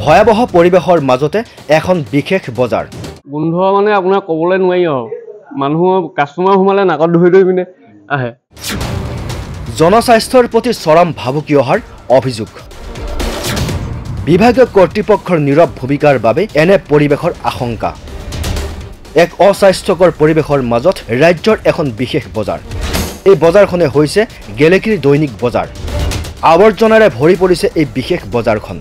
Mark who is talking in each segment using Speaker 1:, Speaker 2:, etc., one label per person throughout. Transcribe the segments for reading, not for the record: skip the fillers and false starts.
Speaker 1: ভয়াবহ পৰিৱেশৰ মাজতে এখন বিশেষ বজাৰ
Speaker 2: গোন্ধ মানে আপোনাৰ ক'বলৈ নোৱাৰি আৰু মানুহৰ কাষ্টমাৰ সোমালে নাকত ধৰি ধৰি পিনে আহে
Speaker 1: জনস্বাস্থ্যৰ প্ৰতি চৰম ভাবুকি অহাৰ অভিযোগ বিভাগীয় কৰ্তৃপক্ষৰ নীৰৱ ভূমিকাৰ বাবে এনে পৰিৱেশৰ আশংকা এক অস্বাস্থ্যকৰ পৰিৱেশৰ মাজত ৰাজ্যৰ এখন বিশেষ বজাৰ এই বজাৰখনে হৈছে গেলেকীৰ দৈনিক বজাৰ আৱৰ্জনাৰে ভৰি পৰিছে এই বিশেষ বজাৰখন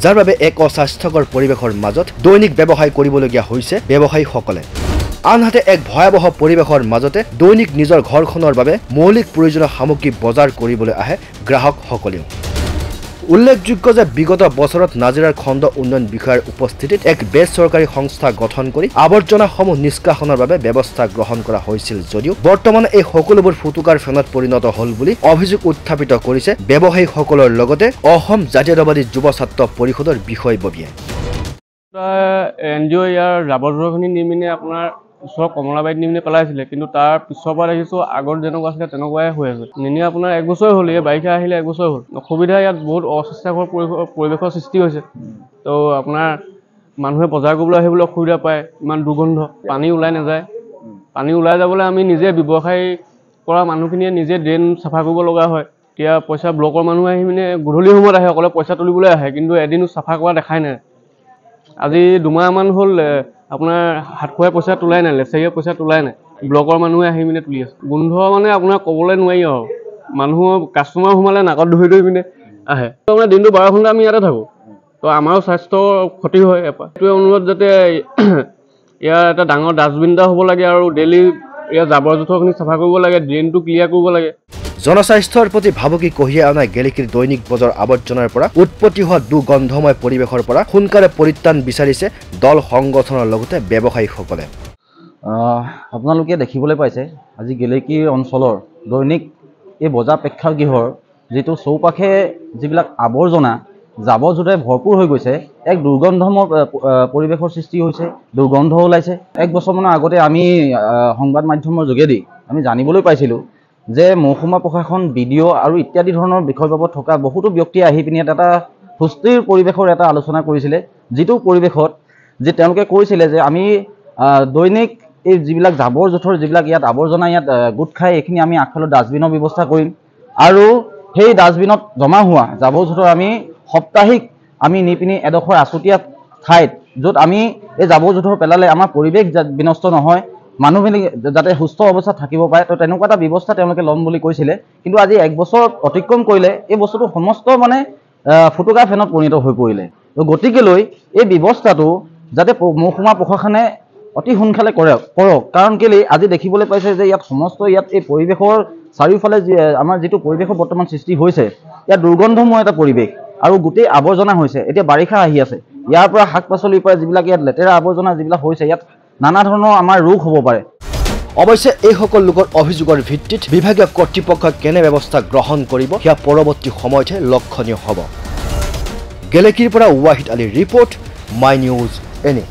Speaker 1: যাৰ বাবে এক অস্বাস্থ্যকৰ পৰিৱেশৰ মাজত দৈনিক ব্যৱসায় কৰিবলগীয়া হৈছে ব্যৱসায়ীসকলে আনহাতে এক ভয়াবহ পৰিৱেশৰ মাজতে দৈনিক নিজৰ ঘৰখনৰ বাবে মৌলিক প্ৰয়োজনীয় সামগ্ৰী বজাৰ কৰিবলৈ আহে গ্ৰাহকসকলেও উল্লেখযোগ্য যে বিগত বছৰত নাজিৰাৰ খণ্ড উন্নয়ন বিষয়াৰ উপস্থিতিত এক বেচৰকাৰী সংস্থা গঠন কৰি আৱৰ্জনাসমূহ নিষ্কাশনৰ বাবে ব্যৱস্থা গ্ৰহণ কৰা হৈছিল যদিও বৰ্তমানে এই সকলোবোৰ ফুটুকাৰ ফেনত পৰিণত হ'ল বুলি অভিযোগ উত্থাপিত কৰিছে ব্যৱসায়ীসকলৰ লগতে অসম জাতীয়তাবাদী যুৱ ছাত্ৰ পৰিষদৰ বিষয়ববীয়াই
Speaker 2: NGO ইয়াৰ জাবৰ জোঁথৰখিনি নি পিনে আপোনাৰ ওচৰৰ কমলাবাৰীত নি পিনে পেলাইছিলে কিন্তু তাৰ পিছৰ পৰা দেখিছোঁ আগত যেনেকুৱা আছিলে তেনেকুৱাই হৈ আছে নিনি আপোনাৰ 1 বছৰ হ'ল এই বাৰিষা আহিলে 1 বছৰ হ'ল অসুবিধা ইয়াত বহুত অস্বাস্থ্যকৰ পৰিৱেশৰ সৃষ্টি হৈছে তো আপোনাৰ মানুহে বজাৰ কৰিবলৈ আহিবলৈ অসুবিধা পায় ইমান দুৰ্গন্ধ পানী ওলাই নাযায় পানী ওলাই যাবলৈ আমি নিজে ব্যৱসায় কৰা মানুহখিনিয়ে নিজে ড্ৰেইন চাফা কৰিব লগা হয় এতিয়া পইচা ব্লকৰ মানুহ আহি পিনে গধূলি সময়ত আহে অকলে পইচা তুলিবলৈ আহে কিন্তু এদিনো চাফা কৰা দেখাই নাই আজি 2 মাহমান হ'ল আপোনাৰ হাত খোৱাই পইচা তোলাই নাই লেচেৰিয়ে পইচা তোলাই নাই ব্লকৰ মানুহে আহি পিনে তুলি আছে গোন্ধ মানে আপোনাৰ ক'বলৈ নোৱাৰি আৰু মানুহৰ কাষ্টমাৰ সোমালে নাকত ধৰি ধৰি পিনে আহে তো মানে দিনটো 12 ঘণ্টা আমি ইয়াতে থাকোঁ তো আমাৰো স্বাস্থ্যৰ ক্ষতি হয় এইটোৱে অনুৰোধ যাতে ইয়াৰ এটা ডাঙৰ ডাষ্টবিন এটা হ'ব লাগে আৰু ডেইলি ইয়াৰ জাবৰ জোঁথৰখিনি চাফা কৰিব লাগে ড্ৰেইনটো ক্লিয়াৰ কৰিব লাগে
Speaker 1: জনস্বাস্থ্যৰ প্ৰতি ভাবুকি কঢ়িয়াই অনা গেলেকীৰ দৈনিক বজাৰ আৱৰ্জনাৰ পৰা উৎপত্তি হোৱা দুৰ্গন্ধময় পৰিৱেশৰ পৰা সোনকালে পৰিত্ৰাণ বিচাৰিছে দল সংগঠনৰ লগতে ব্যৱসায়ীসকলে
Speaker 3: আপোনালোকে দেখিবলৈ পাইছে আজি গেলেকী অঞ্চলৰ দৈনিক এই বজাৰ প্ৰেক্ষাগৃহৰ যেটো চৌপাশে যিবিলাক আৱৰ্জনা জাবৰ জোঁথৰে ভৰপূৰ হৈ গৈছে এক দুৰ্গন্ধময় পৰিৱেশৰ সৃষ্টি হৈছে দুৰ্গন্ধ ওলাইছে 1 বছৰমানৰ আগতে আমি সংবাদ মাধ্যমৰ যোগেদি আমি জানিবলৈ পাইছিলোঁ যে মহকুমা প্ৰশাসন বিডিঅ আৰু ইত্যাদি ধৰণৰ বিষয়বাবদ থকা বহুতো ব্যক্তি আহি পিনে এটা সুস্থিৰ পৰিৱেশৰ এটা আলোচনা কৰিছিলে যেটো পৰিৱেশত যে তেওঁলোকে কৈছিলে যে আমি দৈনিক এই যিবিলাক জাবৰ জোঁথৰ যিবিলাক ইয়াত আৱৰ্জনা ইয়াত গোট খাই এইখিনি আমি আগফালৰ ডাষ্টবিনৰ ব্যৱস্থা কৰিম আৰু সেই ডাষ্টবিনত জমা হোৱা জাবৰ জোঁথৰ আমি সাপ্তাহিক আমি নি পিনে এডোখৰ আছুতীয়া ঠাইত য'ত আমি এই জাবৰ জোঁথৰ পেলালে আমাৰ পৰিৱেশ বিনষ্ট নহয় মানুহখিনি যাতে সুস্থ অৱস্থাত থাকিব পাৰে তো তেনেকুৱা এটা ব্যৱস্থা তেওঁলোকে ল'ম বুলি কৈছিলে কিন্তু আজি 1 বছৰ অতিক্ৰম কৰিলে এই বস্তুটো সমস্ত মানে ফুটুকা ফেনত পৰিণত হৈ পৰিলে তো গতিকেলৈ এই ব্যৱস্থাটো যাতে মহকুমা প্ৰশাসনে অতি সোনকালে কৰক কাৰণ কেলৈ আজি দেখিবলৈ পাইছে যে ইয়াত সমস্ত ইয়াত এই পৰিৱেশৰ চাৰিওফালে আমাৰ যেটো পৰিৱেশৰ বৰ্তমান সৃষ্টি হৈছে ইয়াত দুৰ্গন্ধময় এটা পৰিৱেশ আৰু গোটেই আৱৰ্জনা হৈছে এতিয়া বাৰিষা আহি আছে ইয়াৰ পৰা শাক পাচলিৰ পৰা যিবিলাক ইয়াত লেতেৰা আৱৰ্জনা যিবিলাক হৈছে ইয়াত নানা ধৰণৰ আমাৰ ৰোগ হ'ব পাৰে
Speaker 1: অৱশ্যে এই সকল লোকৰ অভিযোগৰ ভিত্তিত বিভাগীয় কৰ্তৃপক্ষই কেনে ব্যৱস্থা গ্ৰহণ কৰিব সেয়া পৰৱৰ্তী সময়তে লক্ষণীয় হ'ব গেলেকীৰ পৰা ৱাহিদ আলীৰ ৰিপৰ্ট মাই নিউজ এনে